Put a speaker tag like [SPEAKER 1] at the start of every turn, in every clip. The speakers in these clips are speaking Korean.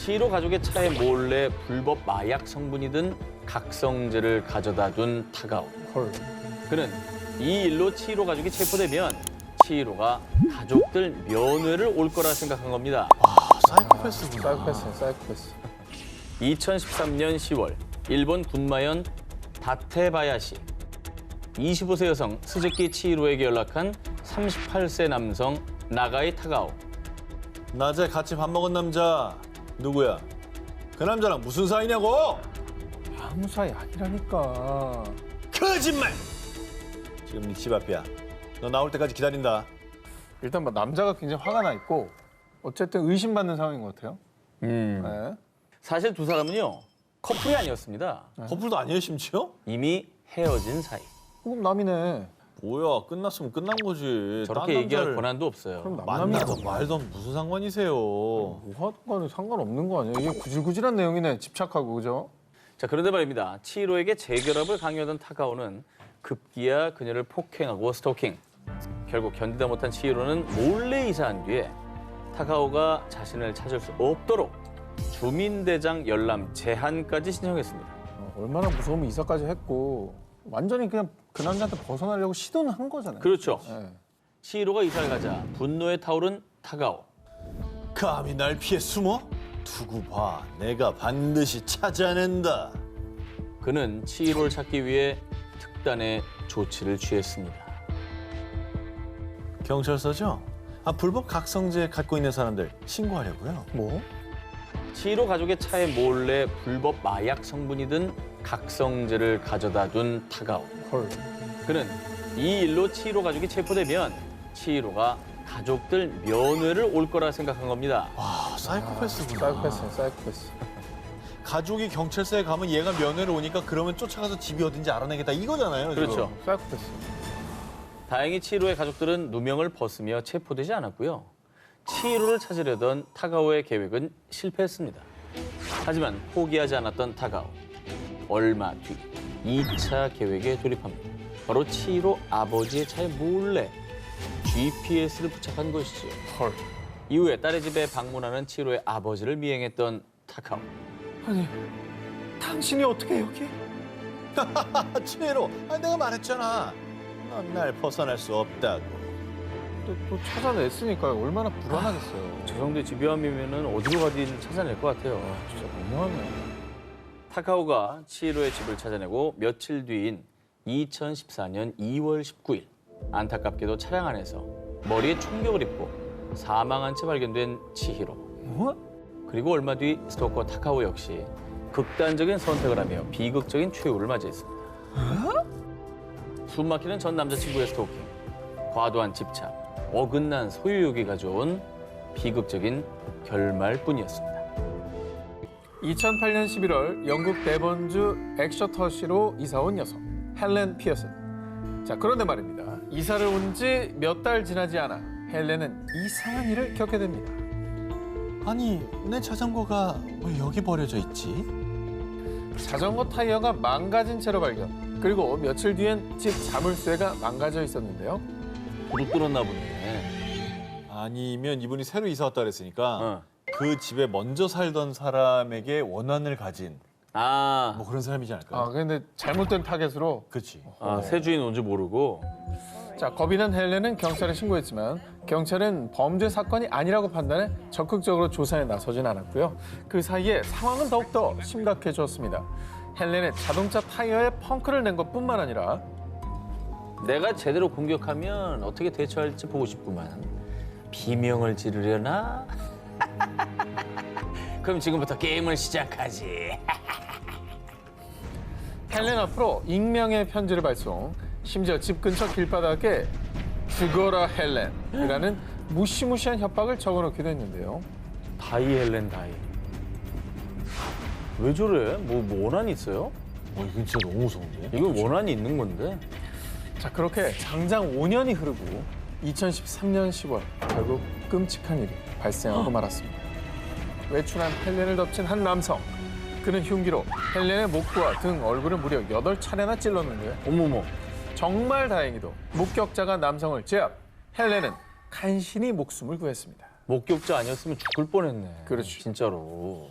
[SPEAKER 1] 치히로 가족의 차에 몰래 불법 마약 성분이 든 각성제를 가져다 둔 타가오.
[SPEAKER 2] 헐.
[SPEAKER 1] 그는 이 일로 치히로 가족이 체포되면 치히로가 가족들 면회를 올 거라 생각한 겁니다.
[SPEAKER 2] 사이코패스구나. 사이코패스.
[SPEAKER 1] 2013년 10월 일본 군마현 다테바야시 25세 여성 스즈키 치히로에게 연락한 38세 남성 나가이 타가오.
[SPEAKER 3] 낮에 같이 밥 먹은 남자 누구야? 그 남자랑 무슨 사이냐고?
[SPEAKER 2] 아무 사이 아니라니까.
[SPEAKER 3] 거짓말! 지금 네 집 앞이야. 너 나올 때까지 기다린다.
[SPEAKER 2] 일단 뭐 남자가 굉장히 화가 나 있고 어쨌든 의심받는 상황인 것 같아요. 네.
[SPEAKER 1] 사실 두 사람은요 커플이 아니었습니다.
[SPEAKER 3] 커플도 아니에요 심지어?
[SPEAKER 1] 이미 헤어진 사이.
[SPEAKER 2] 그럼 남이네.
[SPEAKER 3] 뭐야 끝났으면 끝난 거지.
[SPEAKER 1] 저렇게
[SPEAKER 3] 딴
[SPEAKER 1] 얘기할
[SPEAKER 3] 남자를
[SPEAKER 1] 권한도 없어요.
[SPEAKER 2] 그럼
[SPEAKER 3] 만나도
[SPEAKER 2] 남남이죠.
[SPEAKER 3] 말도 무슨 상관이세요?
[SPEAKER 2] 뭐하건 상관없는 거 아니에요? 이게 구질구질한 내용이네. 집착하고 그죠?
[SPEAKER 1] 자, 그런데 말입니다. 치히로에게 재결합을 강요하던 타가오는 급기야 그녀를 폭행하고 스토킹. 결국 견디다 못한 치히로는 몰래 이사한 뒤에 타가오가 자신을 찾을 수 없도록 주민대장 열람 제한까지 신청했습니다.
[SPEAKER 2] 얼마나 무서우면 이사까지 했고 완전히 그냥 그 남자한테 벗어나려고 시도는 한 거잖아요.
[SPEAKER 1] 그렇죠.
[SPEAKER 2] 네.
[SPEAKER 1] 치히로가 이사를 가자 분노에 타오른 타가오.
[SPEAKER 3] 감히 날 피해 숨어? 두고 봐. 내가 반드시 찾아낸다.
[SPEAKER 1] 그는 치히로를 찾기 위해 특단의 조치를 취했습니다.
[SPEAKER 3] 경찰서죠? 불법 각성제 갖고 있는 사람들 신고하려고요.
[SPEAKER 2] 뭐?
[SPEAKER 1] 치히로 가족의 차에 몰래 불법 마약 성분이 든 각성제를 가져다 둔 타가오.
[SPEAKER 2] 헐.
[SPEAKER 1] 그는 이 일로 치히로 가족이 체포되면 치히로가 가족들 면회를 올 거라 생각한 겁니다.
[SPEAKER 3] 사이코패스구나.
[SPEAKER 2] 사이코패스.
[SPEAKER 3] 가족이 경찰서에 가면 얘가 면회를 오니까 그러면 쫓아가서 집이 어딘지 알아내겠다 이거잖아요. 지금.
[SPEAKER 1] 그렇죠.
[SPEAKER 2] 사이코패스.
[SPEAKER 1] 다행히 치히로의 가족들은 누명을 벗으며 체포되지 않았고요. 치히로를 찾으려던 타가오의 계획은 실패했습니다. 하지만 포기하지 않았던 타가오. 얼마 뒤 2차 계획에 돌입합니다. 바로 치히로 아버지의 차에 몰래 GPS를 부착한 것이죠.
[SPEAKER 2] 헐.
[SPEAKER 1] 이후에 딸의 집에 방문하는 치히로의 아버지를 미행했던 타가오.
[SPEAKER 2] 아니, 당신이 어떻게 여기?
[SPEAKER 3] 치히로, 내가 말했잖아. 넌 날 벗어날 수 없다고.
[SPEAKER 2] 또 찾아냈으니까 얼마나 불안하겠어요.
[SPEAKER 1] 저 정도의 집요함이면 어디로 가든 찾아낼 것 같아요.
[SPEAKER 2] 진짜 너무하네.
[SPEAKER 1] 타카오가 치히로의 집을 찾아내고 며칠 뒤인 2014년 2월 19일 안타깝게도 차량 안에서 머리에 충격을 입고 사망한 채 발견된 치히로.
[SPEAKER 2] 뭐?
[SPEAKER 1] 그리고 얼마 뒤 스토커 타카오 역시 극단적인 선택을 하며 비극적인 최후를 맞이했습니다. 숨막히는 전 남자친구의 스토킹, 과도한 집착, 어긋난 소유욕이 가져온 비극적인 결말뿐이었습니다.
[SPEAKER 2] 2008년 11월 영국 데번주 엑셔터시로 이사 온 여성 헬렌 피어슨. 자, 그런데 말입니다. 이사를 온 지 몇 달 지나지 않아 헬렌은 이상한 일을 겪게 됩니다.
[SPEAKER 3] 아니, 내 자전거가 왜 여기 버려져 있지?
[SPEAKER 2] 자전거 타이어가 망가진 채로 발견. 그리고 며칠 뒤엔 집 자물쇠가 망가져 있었는데요.
[SPEAKER 1] 도둑 들었나 보네.
[SPEAKER 3] 아니면 이분이 새로 이사 왔다 그랬으니까
[SPEAKER 1] 어.
[SPEAKER 3] 그 집에 먼저 살던 사람에게 원한을 가진
[SPEAKER 1] 아,
[SPEAKER 3] 뭐 그런 사람이지 않을까?
[SPEAKER 2] 아, 근데 잘못된 타겟으로.
[SPEAKER 3] 그렇지.
[SPEAKER 1] 새 주인 온줄 모르고.
[SPEAKER 2] 자, 겁이 난 헬렌은 경찰에 신고했지만 경찰은 범죄 사건이 아니라고 판단해 적극적으로 조사에 나서진 않았고요. 그 사이에 상황은 더욱더 심각해졌습니다. 헬렌의 자동차 타이어에 펑크를 낸 것뿐만 아니라
[SPEAKER 1] 내가 제대로 공격하면 어떻게 대처할지 보고 싶구만. 비명을 지르려나? 그럼 지금부터 게임을 시작하지.
[SPEAKER 2] 헬렌 앞으로 익명의 편지를 발송, 심지어 집 근처 길바닥에 죽어라 헬렌이라는 무시무시한 협박을 적어놓기도 했는데요.
[SPEAKER 1] 다이 헬렌 다이. 왜 저래? 뭐 원한이 있어요?
[SPEAKER 3] 이건 진짜 너무 무서운데?
[SPEAKER 1] 이건 원한이 있는 건데.
[SPEAKER 2] 자, 그렇게 장장 5년이 흐르고 2013년 10월 결국 끔찍한 일이 발생하고 말았습니다. 외출한 헬렌을 덮친 한 남성. 그는 흉기로 헬렌의 목과 등 얼굴을 무려 8차례나 찔렀는데요.
[SPEAKER 1] 어머머.
[SPEAKER 2] 정말 다행히도 목격자가 남성을 제압. 헬렌은 간신히 목숨을 구했습니다.
[SPEAKER 1] 목격자 아니었으면 죽을 뻔했네.
[SPEAKER 2] 그렇죠.
[SPEAKER 1] 진짜로.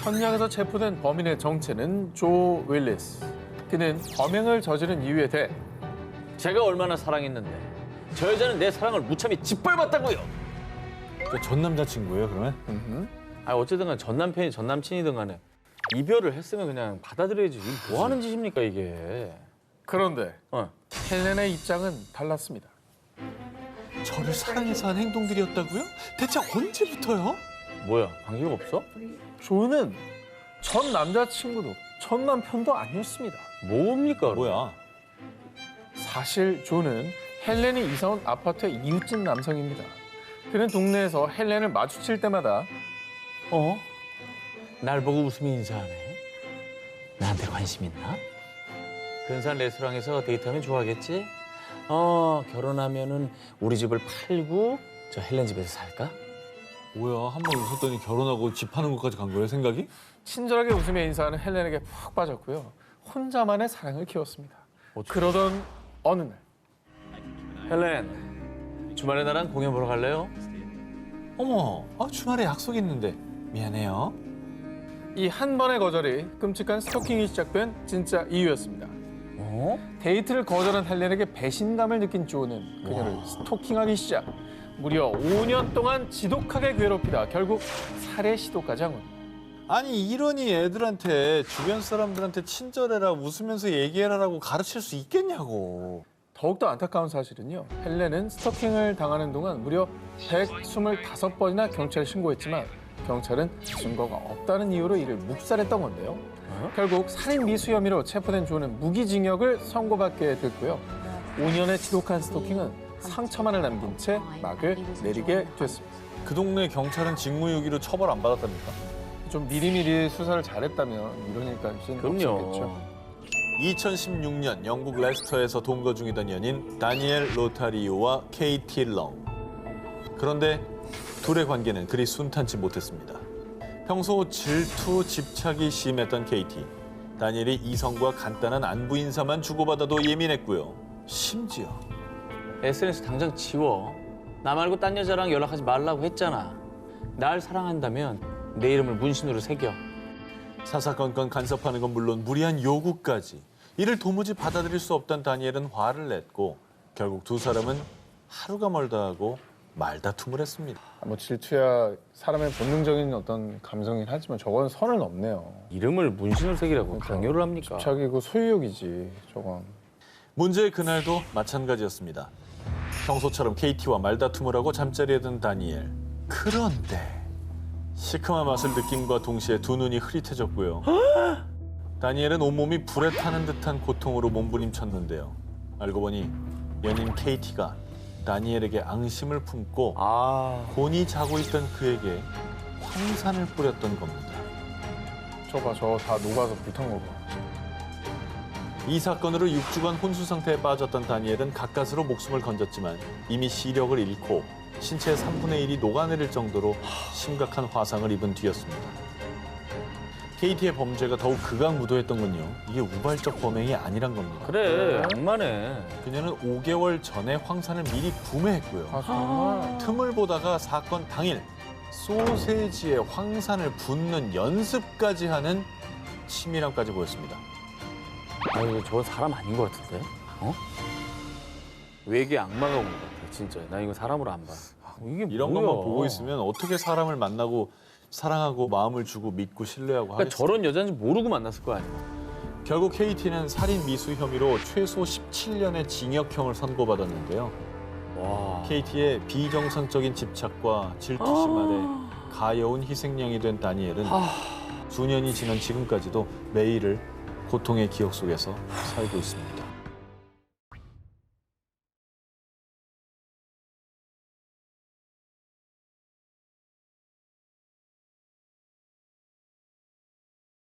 [SPEAKER 2] 현장에서 체포된 범인의 정체는 조 윌리스. 그는 범행을 저지른 이유에 대해
[SPEAKER 1] 제가 얼마나 사랑했는데 저 여자는 내 사랑을 무참히 짓밟았다고요.
[SPEAKER 3] 전 남자친구예요, 그러면?
[SPEAKER 1] 어쨌든 간에 전 남편이 전 남친이든 간에 이별을 했으면 그냥 받아들여야지. 이게 뭐 하는 짓입니까 이게.
[SPEAKER 2] 그런데
[SPEAKER 1] 어.
[SPEAKER 2] 헬렌의 입장은 달랐습니다.
[SPEAKER 3] 저를 사랑해서 한 행동들이었다고요? 대체 언제부터요?
[SPEAKER 1] 뭐야 관계가 없어?
[SPEAKER 2] 조는 전 남자친구도 전 남편도 아니었습니다.
[SPEAKER 1] 뭡니까? 그럼?
[SPEAKER 3] 뭐야?
[SPEAKER 2] 사실 조는 헬렌이 이사 온 아파트의 이웃집 남성입니다. 그는 동네에서 헬렌을 마주칠 때마다
[SPEAKER 1] 어? 날 보고 웃으며 인사하네. 나한테 관심 있나? 근사한 레스토랑에서 데이트하면 좋아하겠지? 결혼하면은 우리 집을 팔고 저 헬렌 집에서 살까?
[SPEAKER 3] 뭐야, 한 번 웃었더니 결혼하고 집 파는 것까지 간 거예요, 생각이?
[SPEAKER 2] 친절하게 웃으며 인사하는 헬렌에게 푹 빠졌고요. 혼자만의 사랑을 키웠습니다. 그러던 어느 날
[SPEAKER 1] 헬렌, 주말에 나랑 공연 보러 갈래요?
[SPEAKER 3] 어머, 주말에 약속 있는데 미안해요.
[SPEAKER 2] 이 한 번의 거절이 끔찍한 스토킹이 시작된 진짜 이유였습니다.
[SPEAKER 1] 어?
[SPEAKER 2] 데이트를 거절한 헬렌에게 배신감을 느낀 조는 그녀를 스토킹하기 시작. 무려 5년 동안 지독하게 괴롭히다 결국 살해 시도까지 한 겁니다.
[SPEAKER 3] 아니, 이러니 애들한테 주변 사람들한테 친절해라, 웃으면서 얘기해라라고 가르칠 수 있겠냐고.
[SPEAKER 2] 더욱더 안타까운 사실은요. 헬렌은 스토킹을 당하는 동안 무려 125번이나 경찰에 신고했지만 경찰은 증거가 없다는 이유로 이를 묵살했던 건데요. 결국 살인 미수 혐의로 체포된 조는 무기징역을 선고받게 됐고요. 5년의 지독한 스토킹은 상처만을 남긴 채 막을 내리게 됐습니다.
[SPEAKER 3] 그 동네 경찰은 직무유기로 처벌 안 받았답니까?
[SPEAKER 2] 좀 미리미리 수사를 잘했다면 이런 일까지는
[SPEAKER 1] 그럼요.
[SPEAKER 2] 없었겠죠.
[SPEAKER 3] 2016년 영국 레스터에서 동거 중이던 연인 다니엘 로타리오와 케이티 렁. 그런데 둘의 관계는 그리 순탄치 못했습니다. 평소 질투, 집착이 심했던 케이티. 다니엘이 이성과 간단한 안부 인사만 주고받아도 예민했고요. 심지어
[SPEAKER 1] SNS 당장 지워. 나 말고 딴 여자랑 연락하지 말라고 했잖아. 날 사랑한다면 내 이름을 문신으로 새겨.
[SPEAKER 3] 사사건건 간섭하는 건 물론 무리한 요구까지. 이를 도무지 받아들일 수 없던 다니엘은 화를 냈고 결국 두 사람은 하루가 멀다 하고 말다툼을 했습니다.
[SPEAKER 2] 뭐 질투야 사람의 본능적인 어떤 감성이긴 하지만 저건 선을 넘네요.
[SPEAKER 1] 이름을 문신으로 새기라고 강요를 합니까?
[SPEAKER 2] 집착이고 소유욕이지 저건.
[SPEAKER 3] 문제의 그날도 마찬가지였습니다. 평소처럼 케이티와 말다툼을 하고 잠자리에 든 다니엘. 그런데 시큼한 맛을 느낌과 동시에 두 눈이 흐릿해졌고요. 다니엘은 온몸이 불에 타는 듯한 고통으로 몸부림쳤는데요. 알고 보니 연인 케이티가 다니엘에게 앙심을 품고 곤히 자고 있던 그에게 황산을 뿌렸던 겁니다.
[SPEAKER 2] 저거 다 녹아서 불탄 거 봐.
[SPEAKER 3] 이 사건으로 6주간 혼수 상태에 빠졌던 다니엘은 가까스로 목숨을 건졌지만 이미 시력을 잃고 신체의 3분의 1이 녹아내릴 정도로 심각한 화상을 입은 뒤였습니다. 케이티의 범죄가 더욱 극악무도했던 건요. 이게 우발적 범행이 아니란 겁니다.
[SPEAKER 1] 그래, 악마네.
[SPEAKER 3] 그녀는 5개월 전에 황산을 미리 구매했고요.
[SPEAKER 2] 아 정말.
[SPEAKER 3] 틈을 보다가 사건 당일 소세지에 황산을 붓는 연습까지 하는 치밀함까지 보였습니다.
[SPEAKER 1] 아니, 저건 사람 아닌 것 같은데? 외계 악마가 온 것 같아, 진짜. 나 이거 사람으로 안 봐. 이게
[SPEAKER 3] 이런
[SPEAKER 1] 뭐야?
[SPEAKER 3] 것만 보고 있으면 어떻게 사람을 만나고 사랑하고 마음을 주고 믿고 신뢰하고
[SPEAKER 1] 그러니까
[SPEAKER 3] 하겠어요.
[SPEAKER 1] 저런 여자인지 모르고 만났을 거 아니야.
[SPEAKER 3] 결국 케이티는 살인 미수 혐의로 최소 17년의 징역형을 선고받았는데요.
[SPEAKER 1] 와.
[SPEAKER 3] 케이티의 비정상적인 집착과 질투심 아래 가여운 희생양이 된 다니엘은 수년이 지난 지금까지도 매일을 고통의 기억 속에서 살고 있습니다.